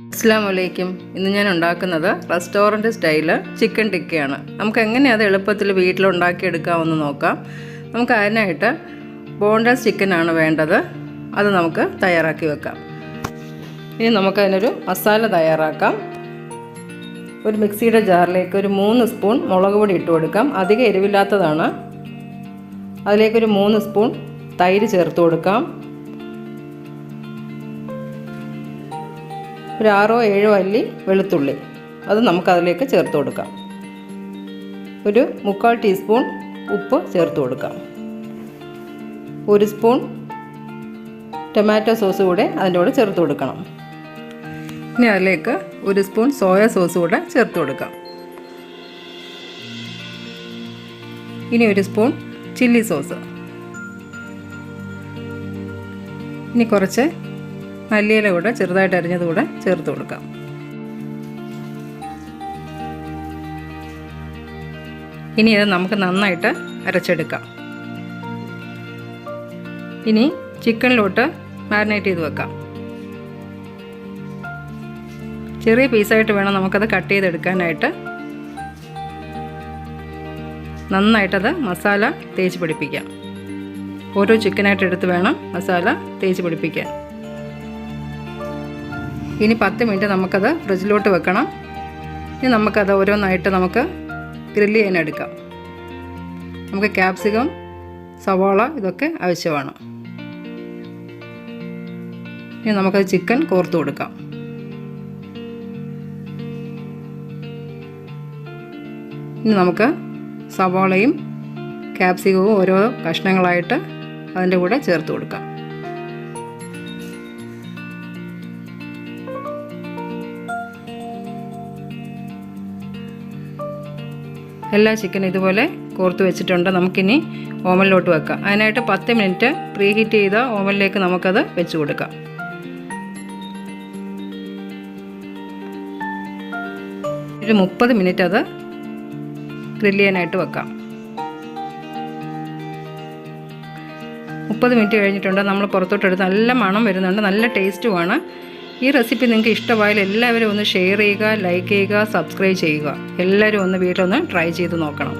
അസ്സലാമു ഇന്ന് ഞാൻ ഉണ്ടാക്കുന്നത് റെസ്റ്റോറൻറ്റ് സ്റ്റൈല് ചിക്കൻ ടിക്കയാണ്. നമുക്ക് എങ്ങനെയാണ് അത് എളുപ്പത്തിൽ വീട്ടിലുണ്ടാക്കിയെടുക്കാമെന്ന് നോക്കാം. നമുക്ക് അതിനായിട്ട് ബോൺലെസ് ചിക്കനാണ് വേണ്ടത്. അത് നമുക്ക് തയ്യാറാക്കി വെക്കാം. ഇനി നമുക്കതിനൊരു മസാല തയ്യാറാക്കാം. ഒരു മിക്സിയുടെ ജാറിലേക്ക് ഒരു 3 സ്പൂൺ മുളക് പൊടി ഇട്ട് കൊടുക്കാം. അധികം എരിവില്ലാത്തതാണ്. അതിലേക്കൊരു 3 സ്പൂൺ തൈര് ചേർത്ത് കൊടുക്കാം. ഒരു 6-7 അല്ലി വെളുത്തുള്ളി അത് നമുക്കതിലേക്ക് ചേർത്ത് കൊടുക്കാം. ഒരു 3/4 ടീസ്പൂൺ ഉപ്പ് ചേർത്ത് കൊടുക്കാം. 1 സ്പൂൺ ടൊമാറ്റോ സോസ് കൂടെ അതിൻ്റെ കൂടെ ചേർത്ത് കൊടുക്കണം. ഇനി അതിലേക്ക് 1 സ്പൂൺ സോയ സോസ് കൂടെ ചേർത്ത് കൊടുക്കാം. ഇനി 1 സ്പൂൺ ചില്ലി സോസ്. ഇനി കുറച്ച് മല്ലിയില കൂടെ ചെറുതായിട്ട് അരിഞ്ഞത് കൂടെ ചേർത്ത് കൊടുക്കാം. ഇനി ഇത് നമുക്ക് നന്നായിട്ട് അരച്ചെടുക്കാം. ഇനി ചിക്കനിലോട്ട് മാരിനേറ്റ് ചെയ്ത് വെക്കാം. ചെറിയ പീസായിട്ട് വേണം നമുക്കത് കട്ട് ചെയ്തെടുക്കാനായിട്ട്. നന്നായിട്ടത് മസാല തേച്ച് പിടിപ്പിക്കാം. ഓരോ ചിക്കനായിട്ട് എടുത്ത് വേണം മസാല തേച്ച് പിടിപ്പിക്കാൻ. ഇനി 10 മിനിറ്റ് നമുക്കത് ഫ്രിഡ്ജിലോട്ട് വെക്കണം. ഇനി നമുക്കത് ഓരോന്നായിട്ട് നമുക്ക് ഗ്രില്ല് ചെയ്യാനെടുക്കാം. നമുക്ക് ക്യാപ്സിക്കം, സവാള ഇതൊക്കെ ആവശ്യമാണ്. ഇനി നമുക്കത് ചിക്കൻ കോർത്ത് കൊടുക്കാം. ഇനി നമുക്ക് സവാളയും ക്യാപ്സിക്കവും ഓരോ കഷ്ണങ്ങളായിട്ട് അതിൻ്റെ കൂടെ ചേർത്ത് കൊടുക്കാം. എല്ലാ ചിക്കനും ഇതുപോലെ കോർത്ത് വെച്ചിട്ടുണ്ട്. നമുക്കിനി ഓവനിലോട്ട് വെക്കാം. അതിനായിട്ട് 10 മിനിറ്റ് പ്രീ ഹീറ്റ് ചെയ്ത ഓവനിലേക്ക് നമുക്കത് വെച്ച് കൊടുക്കാം. ഒരു 30 മിനിറ്റ് അത് ഗ്രില്ല് ചെയ്യാനായിട്ട് വെക്കാം. 30 മിനിറ്റ് കഴിഞ്ഞിട്ടുണ്ട്. നമ്മൾ പുറത്തോട്ടെടുത്ത് നല്ല മണം വരുന്നുണ്ട്, നല്ല ടേസ്റ്റുമാണ്. ഈ റെസിപ്പി നിങ്ങൾക്ക് ഇഷ്ടമായാൽ എല്ലാവരും ഒന്ന് ഷെയർ ചെയ്യുക, ലൈക്ക് ചെയ്യുക, സബ്സ്ക്രൈബ് ചെയ്യുക. എല്ലാവരും ഒന്ന് വീട്ടിലൊന്ന് ട്രൈ ചെയ്ത് നോക്കണം.